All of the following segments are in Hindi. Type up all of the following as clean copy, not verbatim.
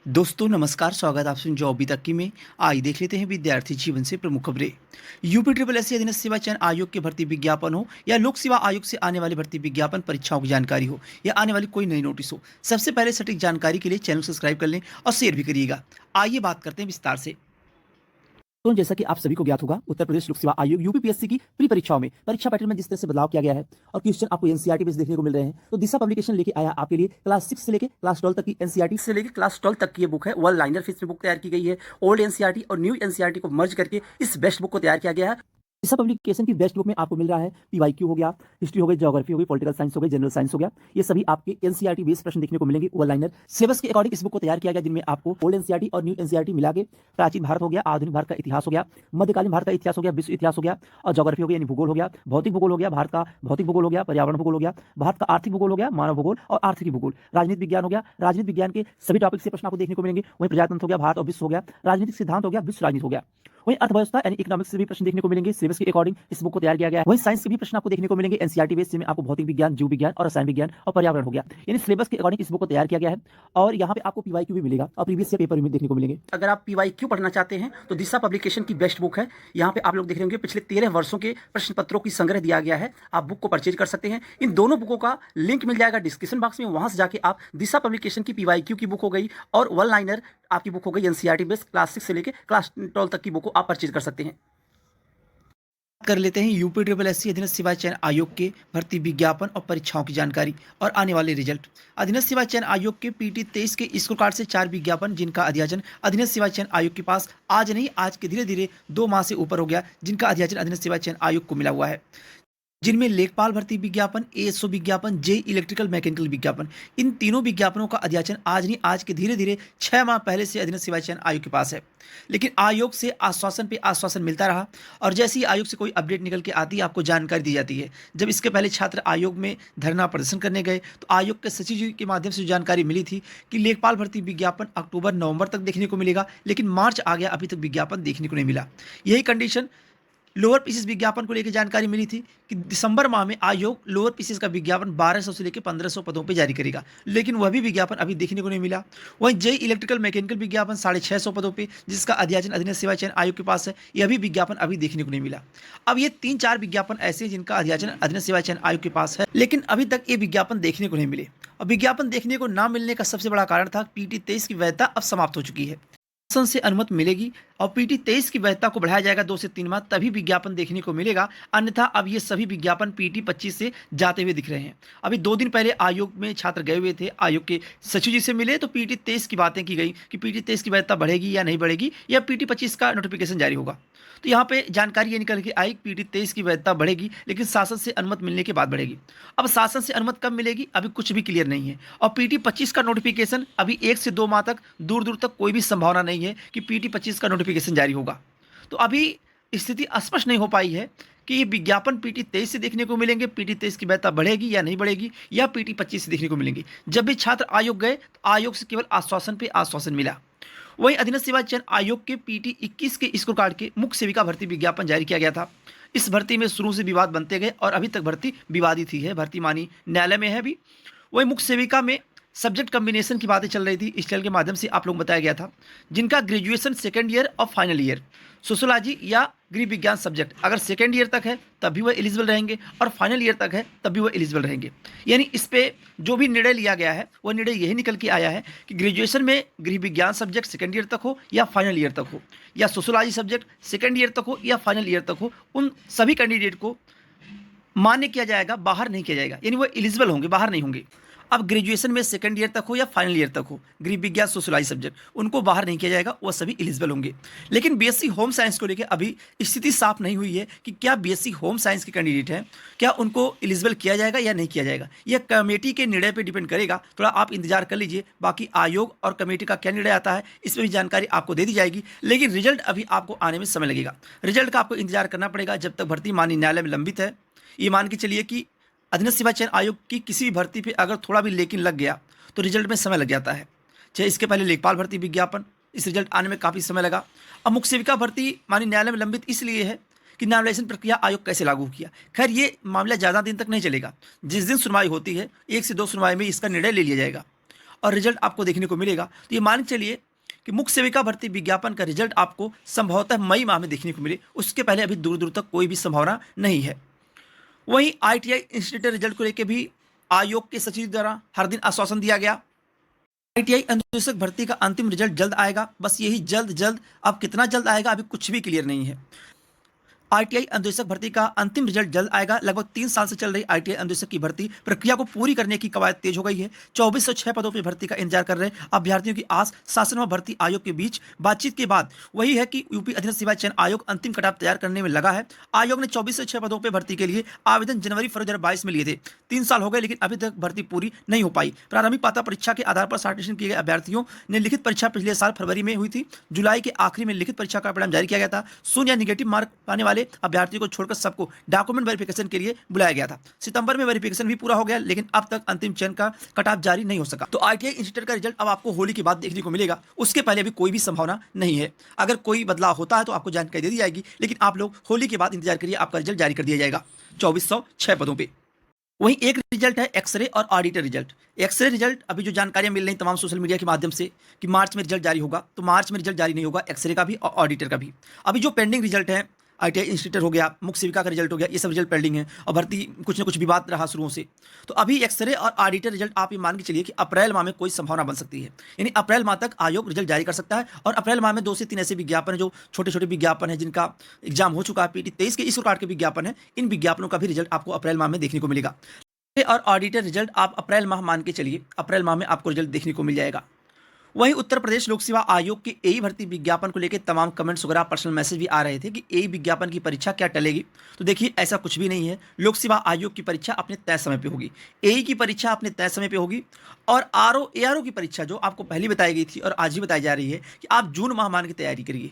दोस्तों नमस्कार, स्वागत है आप सुन जॉब अभी तक की में। आइए देख लेते हैं विद्यार्थी जीवन से प्रमुख खबरें। यूपी ट्रिपल एस अधीनस्थ सेवा चयन आयोग के भर्ती विज्ञापन हो या लोक सेवा आयोग से आने वाली भर्ती विज्ञापन परीक्षाओं की जानकारी हो या आने वाली कोई नई नोटिस हो, सबसे पहले सटीक जानकारी के लिए चैनल सब्सक्राइब कर लें और शेयर भी करिएगा। आइए बात करते हैं विस्तार से। तो जैसा कि आप सभी को ज्ञात होगा, उत्तर प्रदेश लोक सेवा आयोग यूपीपीएससी की प्री परीक्षाओं में परीक्षा पैटर्न में जिस तरह से बदलाव किया गया है और क्वेश्चन आपको एनसीईआरटी बेस्ड देखने को मिल रहे हैं, तो दिशा पब्लिकेशन लेके आया आपके लिए क्लास 6 से लेके क्लास 12 तक की एनसीईआरटी से लेके क्लास 12 तक की ये बुक है। वन लाइनर फीस में बुक तैयार की गई है। ओल्ड एनसीईआरटी और न्यू एनसीईआरटी को मर्ज करके इस बेस्ट बुक को तैयार किया गया है। दिशा पब्लिकेशन की बेस्ट बुक में आपको मिल रहा है पीवाईक्यू हो गया, हिस्ट्री हो गई, ज्योग्राफी हो गई, पॉलिटिकल साइंस हो गई, जनरल साइंस हो गया। ये सभी आपके एनसीईआरटी बेस्ड प्रश्न देखने को मिलेंगे वन लाइनर सिलेबस के अकॉर्डिंग इस बुक को तैयार किया गया, जिनमें आपको ओल्ड एनसीईआरटी और न्यू एनसीईआरटी मिला के प्राचीन भारत हो गया, आधुनिक भारत का इतिहास हो गया, मध्यकालीन भारत का इतिहास हो गया, विश्व इतिहास हो गया, और ज्योग्राफी हो गया यानी भूगोल हो गया, भौतिक भूगोल हो गया, भारत का भौतिक भूगोल हो गया, पर्यावरण भूगोल हो गया, भारत का आर्थिक भूगोल हो गया, मानव भूगोल और आर्थिक भूगोल, राजनीति विज्ञान हो गया, राजनीति विज्ञान के सभी टॉपिक से प्रश्न आपको देखने को मिलेंगे। वहीं प्रजातंत्र हो गया, भारत और विश्व हो गया, राजनीतिक सिद्धांत हो गया, विश्व राजनीति हो गया। वहीं अर्थव्यवस्था यानी इकोनॉमिक्स से भी प्रश्न देखने को मिलेंगे, सिलेबस के अकॉर्डिंग इस बुक को तैयार किया गया है। वहीं साइंस के भी प्रश्न आपको देखने को मिलेंगे एनसीईआरटी बेस, जिसमें आपको भौतिक विज्ञान, जीव विज्ञान और रसायन विज्ञान और पर्यावरण हो गया, यानी सिलेबस के अकॉर्डिंग इस बुक को तैयार किया गया है। और यहाँ पे आपको पीवाईक्यू भी मिलेगा और प्रीवियस ईयर पेपर भी देखने को मिलेंगे। अगर आप पीवाईक्यू पढ़ना चाहते हैं तो दिशा पब्लिकेशन की बेस्ट बुक है। यहाँ पे आप लोग देख रहे होंगे पिछले 13 वर्षों के प्रश्न पत्रों की संग्रह दिया गया है। आप बुक को परचेज कर सकते हैं। इन दोनों बुकों का लिंक मिल जाएगा डिस्क्रिप्शन बॉक्स में, वहां से जाके आप दिशा पब्लिकेशन की पीवाईक्यू की बुक हो गई और वन लाइनर आपकी बुक हो गई एनसीईआरटी बेस्ड क्लास 6 से लेकर क्लास 12 तक की बुक को आप परचेज कर सकते हैं। कर लेते हैं यूपी ट्रिपल एस अधीनस्थ सेवा चयन आयोग के भर्ती विज्ञापन और परीक्षाओं की जानकारी और आने वाले रिजल्ट। अधीनस्थ सेवा चयन आयोग के पीटी 23 के स्कोर कार्ड से 4 विज्ञापन, जिनका अध्ययन अधीनस्थ सेवा चयन आयोग के पास आज नहीं, आज के धीरे धीरे 2 माह से ऊपर हो गया, जिनका अध्ययन अधीनस्थ सेवा चयन आयोग को मिला हुआ है, जिनमें लेखपाल भर्ती विज्ञापन, एएसओ विज्ञापन, जे इलेक्ट्रिकल मैकेनिकल विज्ञापन। इन तीनों विज्ञापनों का अध्ययन आज नहीं, आज के धीरे धीरे 6 माह पहले से अधीनस्थ सेवा चयन आयोग के पास है। लेकिन आयोग से आश्वासन पे आश्वासन मिलता रहा और जैसे ही आयोग से कोई अपडेट निकल के आती है, आपको जानकारी दी जाती है। जब इसके पहले छात्र आयोग में धरना प्रदर्शन करने गए तो आयोग के सचिव जी के माध्यम से जानकारी मिली थी कि लेखपाल भर्ती विज्ञापन अक्टूबर नवंबर तक देखने को मिलेगा, लेकिन मार्च आ गया, अभी तक विज्ञापन देखने को नहीं मिला। यही कंडीशन लोअर पीसीस विज्ञापन को लेकर जानकारी मिली थी कि दिसंबर माह में आयोग लोअर पीसीस का विज्ञापन 1200 से लेकर 1500 पदों पर जारी करेगा, लेकिन वह भी विज्ञापन अभी देखने को नहीं मिला। वहीं जे इलेक्ट्रिकल मैकेनिकल विज्ञापन 650 पदों पे, जिसका अध्ययन अधीनस्थ सेवा चयन आयोग के पास है, यह भी विज्ञापन अभी देखने को नहीं मिला। अब ये 3-4 विज्ञापन ऐसे हैं जिनका अध्ययन अधीनस्थ सेवा चयन आयोग के पास है, लेकिन अभी तक ये विज्ञापन देखने को नहीं मिले। और विज्ञापन देखने को ना मिलने का सबसे बड़ा कारण था पीटी 23 की वैधता अब समाप्त हो चुकी है। शासन से अनुमति मिलेगी और पीटी 23 की वैधता को बढ़ाया जाएगा 2 से 3 माह, तभी विज्ञापन देखने को मिलेगा। अन्यथा अब ये सभी विज्ञापन पीटी 25 से जाते हुए दिख रहे हैं। अभी 2 दिन पहले आयोग में छात्र गए हुए थे, आयोग के सचिव जी से मिले तो पीटी 23 की बातें की गई कि पीटी 23 की वैधता बढ़ेगी या नहीं बढ़ेगी, या पीटी 25 का नोटिफिकेशन जारी होगा। तो यहाँ पे जानकारी ये निकल के आई पीटी 23 की वैधता बढ़ेगी, लेकिन शासन से अनुमति मिलने के बाद बढ़ेगी। अब शासन से अनुमति कब मिलेगी अभी कुछ भी क्लियर नहीं है। और पीटी 25 का नोटिफिकेशन अभी 1 से 2 माह तक दूर दूर तक कोई भी संभावना नहीं है कि पीटी 25 का नोटिफिकेशन जारी होगा। तो अभी स्थिति स्पष्ट नहीं हो पाई है कि ये विज्ञापन पीटी 23 से देखने को मिलेंगे, पीटी 23 की वैधता बढ़ेगी या नहीं बढ़ेगी, या पीटी 25 से देखने को मिलेंगे। जब भी छात्र आयोग गए तो आयोग से केवल आश्वासन पे आश्वासन मिला। वहीं अधीनस्थ सेवा चयन आयोग के पीटी 21 के स्कोर कार्ड के मुख्य सेविका भर्ती विज्ञापन जारी किया गया था। इस भर्ती में शुरू से विवाद बनते गए और अभी तक भर्ती विवादित ही है, भर्ती मानी न्यायालय में है अभी। वही मुख्य सेविका में सब्जेक्ट कम्बिनेशन की बातें चल रही थी, इस चैनल के माध्यम से आप लोग बताया गया था, जिनका ग्रेजुएशन सेकेंड ईयर और फाइनल ईयर सोशोलॉजी या गृह विज्ञान सब्जेक्ट अगर सेकेंड ईयर तक है तब भी वह एलिजिबल रहेंगे और फाइनल ईयर तक है तब भी वह एलिजिबल रहेंगे। यानी इस पे जो भी निर्णय लिया गया है वह निर्णय यही निकल के आया है कि ग्रेजुएशन में गृह विज्ञान सब्जेक्ट सेकेंड ईयर तक हो या फाइनल ईयर तक हो, या सोशोलॉजी सब्जेक्ट सेकेंड ईयर तक हो या फाइनल ईयर तक हो, उन सभी कैंडिडेट को मान्य किया जाएगा, बाहर नहीं किया जाएगा। यानी वह एलिजिबल होंगे, बाहर नहीं होंगे। अब ग्रेजुएशन में सेकंड ईयर तक हो या फाइनल ईयर तक हो, गृह विज्ञान सोशलाइज सब्जेक्ट उनको बाहर नहीं किया जाएगा, वह सभी एलिजिबल होंगे। लेकिन बीएससी होम साइंस को लेकर अभी स्थिति साफ नहीं हुई है कि क्या बीएससी होम साइंस के कैंडिडेट हैं, क्या उनको एलिजिबल किया जाएगा या नहीं किया जाएगा। यह कमेटी के निर्णय पर डिपेंड करेगा, थोड़ा आप इंतजार कर लीजिए। बाकी आयोग और कमेटी का क्या निर्णय आता है इस पर भी जानकारी आपको दे दी जाएगी, लेकिन रिजल्ट अभी आपको आने में समय लगेगा। रिजल्ट का आपको इंतजार करना पड़ेगा जब तक भर्ती माननीय न्यायालय में लंबित है। ये मान के चलिए कि अधीनस्थ सेवा चयन आयोग की किसी भी भर्ती पे अगर थोड़ा भी लेकिन लग गया तो रिजल्ट में समय लग जाता है। चाहे इसके पहले लेखपाल भर्ती विज्ञापन, इस रिजल्ट आने में काफ़ी समय लगा। अब मुख्य सेविका भर्ती माननीय न्यायालय में लंबित इसलिए है कि नॉमिनेशन प्रक्रिया आयोग कैसे लागू किया। खैर ये मामला ज़्यादा दिन तक नहीं चलेगा, जिस दिन सुनवाई होती है 1 से 2 सुनवाई में इसका निर्णय ले लिया जाएगा। और रिजल्ट आपको देखने को मिलेगा। तो ये मान के चलिए कि मुख्य सेविका भर्ती विज्ञापन का रिजल्ट आपको संभवतः मई माह में देखने को मिले, उसके पहले अभी दूर दूर तक कोई भी संभावना नहीं है। वहीं ITI इंस्टीट्यूट रिजल्ट को लेकर भी आयोग के सचिव द्वारा हर दिन आश्वासन दिया गया। ITI अनुदेशक भर्ती का अंतिम रिजल्ट जल्द आएगा, बस यही जल्द। अब कितना जल्द आएगा अभी कुछ भी क्लियर नहीं है। ITI अनुदेशक भर्ती का अंतिम रिजल्ट जल्द आएगा। लगभग 3 साल से चल रही ITI अनुदेशक की भर्ती प्रक्रिया को पूरी करने की कवायद तेज हो गई है। 2406 पदों पर भर्ती का इंतजार कर रहे अभ्यर्थियों की आस शासन व भर्ती आयोग के बीच बातचीत के बाद वही है कि यूपी अधीनस्थ सेवा चयन आयोग अंतिम कटाव तैयार करने में लगा है। आयोग ने 2406 पदों पर भर्ती के लिए आवेदन जनवरी-फरवरी 2022 में लिए थे। 3 साल हो गए लेकिन अभी तक भर्ती पूरी नहीं हो पाई। प्रारंभिक पात्रता परीक्षा के आधार पर शॉर्टलिस्टिंग किए गए अभ्यर्थियों ने लिखित परीक्षा पिछले साल फरवरी में हुई थी। जुलाई के आखिरी में लिखित परीक्षा का परिणाम जारी किया गया था। शून्य या निगेटिव मार्क पाने वाले अभ्यर्थियों को छोड़कर सबको डॉक्यूमेंट वेरिफिकेशन के लिए बुलाया गया था। सितंबर में वेरिफिकेशन भी पूरा हो गया लेकिन अब तक अंतिम चयन का कट ऑफ जारी नहीं हो सका। तो ITI इंस्टीट्यूट का रिजल्ट अब आपको होली के बाद देखने को मिलेगा, उसके पहले अभी कोई भी संभावना नहीं है। अगर कोई बदलाव होता है तो आपको जानकारी दे दी जाएगी, लेकिन आप लोग होली के बाद इंतजार करिए, आपका रिजल्ट जारी कर दिया जाएगा 2406 पदों पर। वहीं एक रिजल्ट है एक्सरे और ऑडिटर रिजल्ट। एक्सरे रिजल्ट अभी जो जानकारियां मिल रही तमाम सोशल मीडिया के माध्यम से कि मार्च में रिजल्ट जारी होगा, तो मार्च में रिजल्ट जारी नहीं होगा एक्सरे का भी और ऑडिटर का भी। अभी जो पेंडिंग रिजल्ट है ITI इंस्टीट्यूट हो गया, मुख्य सेविका का रिजल्ट हो गया, ये सब रिजल्ट पेंडिंग है और भर्ती कुछ न कुछ विवाद रहा शुरू से। तो अभी एक्सरे और ऑडिटर रिजल्ट आप ये मान के चलिए कि अप्रैल माह में कोई संभावना बन सकती है, यानी अप्रैल माह तक आयोग रिजल्ट जारी कर सकता है। और अप्रैल माह में 2 से 3 ऐसे विज्ञापन है जो छोटे छोटे विज्ञापन है जिनका एग्जाम हो चुका है, PT 23 के इस प्रकार के विज्ञापन है, इन विज्ञापनों का भी रिजल्ट आपको अप्रैल माह में देखने को मिलेगा। और ऑडिटर रिजल्ट आप अप्रैल माह मान के चलिए, अप्रैल माह में आपको रिजल्ट देखने को मिल जाएगा। वहीं उत्तर प्रदेश लोक सेवा आयोग के AE भर्ती विज्ञापन को लेकर तमाम कमेंट्स वगैरह पर्सनल मैसेज भी आ रहे थे कि AE विज्ञापन की परीक्षा क्या टलेगी। तो देखिए ऐसा कुछ भी नहीं है। लोक सेवा आयोग की परीक्षा अपने तय समय पे होगी, AE की परीक्षा अपने तय समय पे होगी और RO ARO की परीक्षा जो आपको पहले बताई गई थी और आज ही बताई जा रही है कि आप जून माह मान की तैयारी करिए।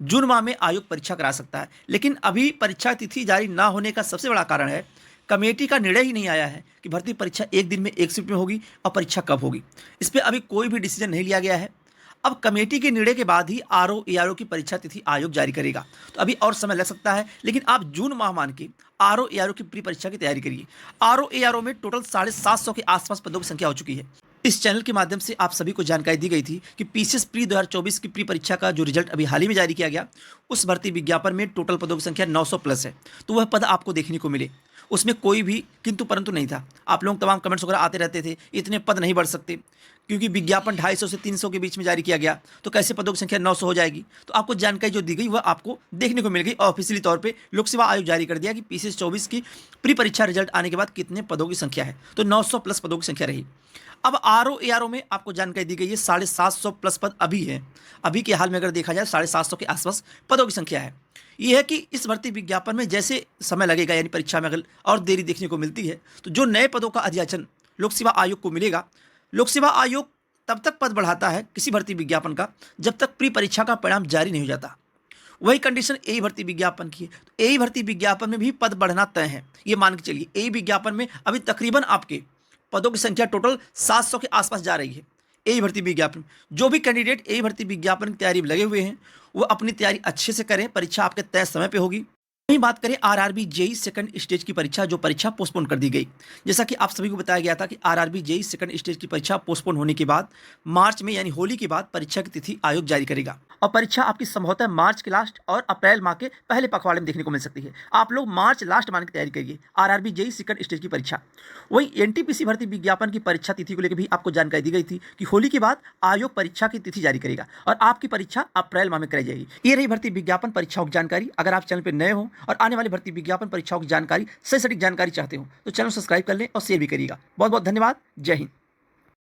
जून माह में आयोग परीक्षा करा सकता है, लेकिन अभी परीक्षा तिथि जारी ना होने का सबसे बड़ा कारण है कमेटी का निर्णय ही नहीं आया है कि भर्ती परीक्षा एक दिन में एक शिफ्ट में होगी और परीक्षा कब होगी। इस पर अभी कोई भी डिसीजन नहीं लिया गया है। अब कमेटी के निर्णय के बाद ही RO ARO की परीक्षा तिथि आयोग जारी करेगा, तो अभी और समय लग सकता है। लेकिन आप जून माह मान के RO ARO की प्री परीक्षा की तैयारी करिए। RO ARO में टोटल 750 के आसपास पदों की संख्या हो चुकी है। इस चैनल के माध्यम से आप सभी को जानकारी दी गई थी कि PCS प्री 2024 की प्री परीक्षा का जो रिजल्ट अभी हाल ही में जारी किया गया, उस भर्ती विज्ञापन में टोटल पदों की संख्या 900 प्लस है। तो वह पद आपको देखने को मिले, उसमें कोई भी किंतु परंतु नहीं था। आप लोग तमाम कमेंट्स वगैरह आते रहते थे इतने पद नहीं बढ़ सकते क्योंकि विज्ञापन 250 से 300 के बीच में जारी किया गया, तो कैसे पदों की संख्या 900 हो जाएगी। तो आपको जानकारी जो दी गई वह आपको देखने को मिल गई। ऑफिशियली तौर पे लोक सेवा आयोग जारी कर दिया कि PCS 24 की प्री परीक्षा रिजल्ट आने के बाद कितने पदों की संख्या है, तो 900 प्लस पदों की संख्या रही। अब RO ARO में आपको जानकारी दी गई है 750 प्लस पद अभी है। अभी के हाल में अगर देखा जाए 750 के आसपास पदों की संख्या है। ये है कि इस भर्ती विज्ञापन में जैसे समय लगेगा, यानी परीक्षा में अगर और देरी देखने को मिलती है, तो जो नए पदों का अध्याचन लोक सेवा आयोग को मिलेगा, लोक सेवा आयोग तब तक पद बढ़ाता है किसी भर्ती विज्ञापन का जब तक प्री परीक्षा का परिणाम जारी नहीं हो जाता। वही कंडीशन AE भर्ती विज्ञापन की है। तो AE भर्ती विज्ञापन में भी पद बढ़ना तय है, ये मान के चलिए। AE विज्ञापन में अभी तकरीबन आपके पदों की संख्या टोटल 700 के आसपास जा रही है। AE भर्ती विज्ञापन, जो भी कैंडिडेट AE भर्ती विज्ञापन की तैयारी में लगे हुए हैं वो अपनी तैयारी अच्छे से करें, परीक्षा आपके तय समय पे होगी। वहीं बात करें RRB JEE सेकंड स्टेज की परीक्षा, जो परीक्षा पोस्टपोन कर दी गई। जैसा कि आप सभी को बताया गया था कि RRB JEE सेकंड स्टेज की परीक्षा पोस्टपोन होने के बाद मार्च में यानी होली के बाद परीक्षा की तिथि आयोग जारी करेगा और परीक्षा आपकी संभवतः मार्च के लास्ट और अप्रैल माह के पहले पखवाड़े में देखने को मिल सकती है। आप लोग मार्च लास्ट मान की तैयारी करिए RRB JEE सेकंड स्टेज की परीक्षा। वहीं NTPC भर्ती विज्ञापन की परीक्षा तिथि को लेकर भी आपको जानकारी दी गई थी कि होली के बाद आयोग परीक्षा की तिथि जारी करेगा और आपकी परीक्षा अप्रैल माह में कराई जाएगी। ये रही भर्ती विज्ञापन परीक्षाओं की जानकारी। अगर आप चैनल पर नए हो और आने वाली भर्ती विज्ञापन परीक्षाओं की जानकारी, सही सटीक जानकारी चाहते हो तो चैनल सब्सक्राइब कर लें और शेयर भी करिएगा। बहुत बहुत धन्यवाद। जय हिंद।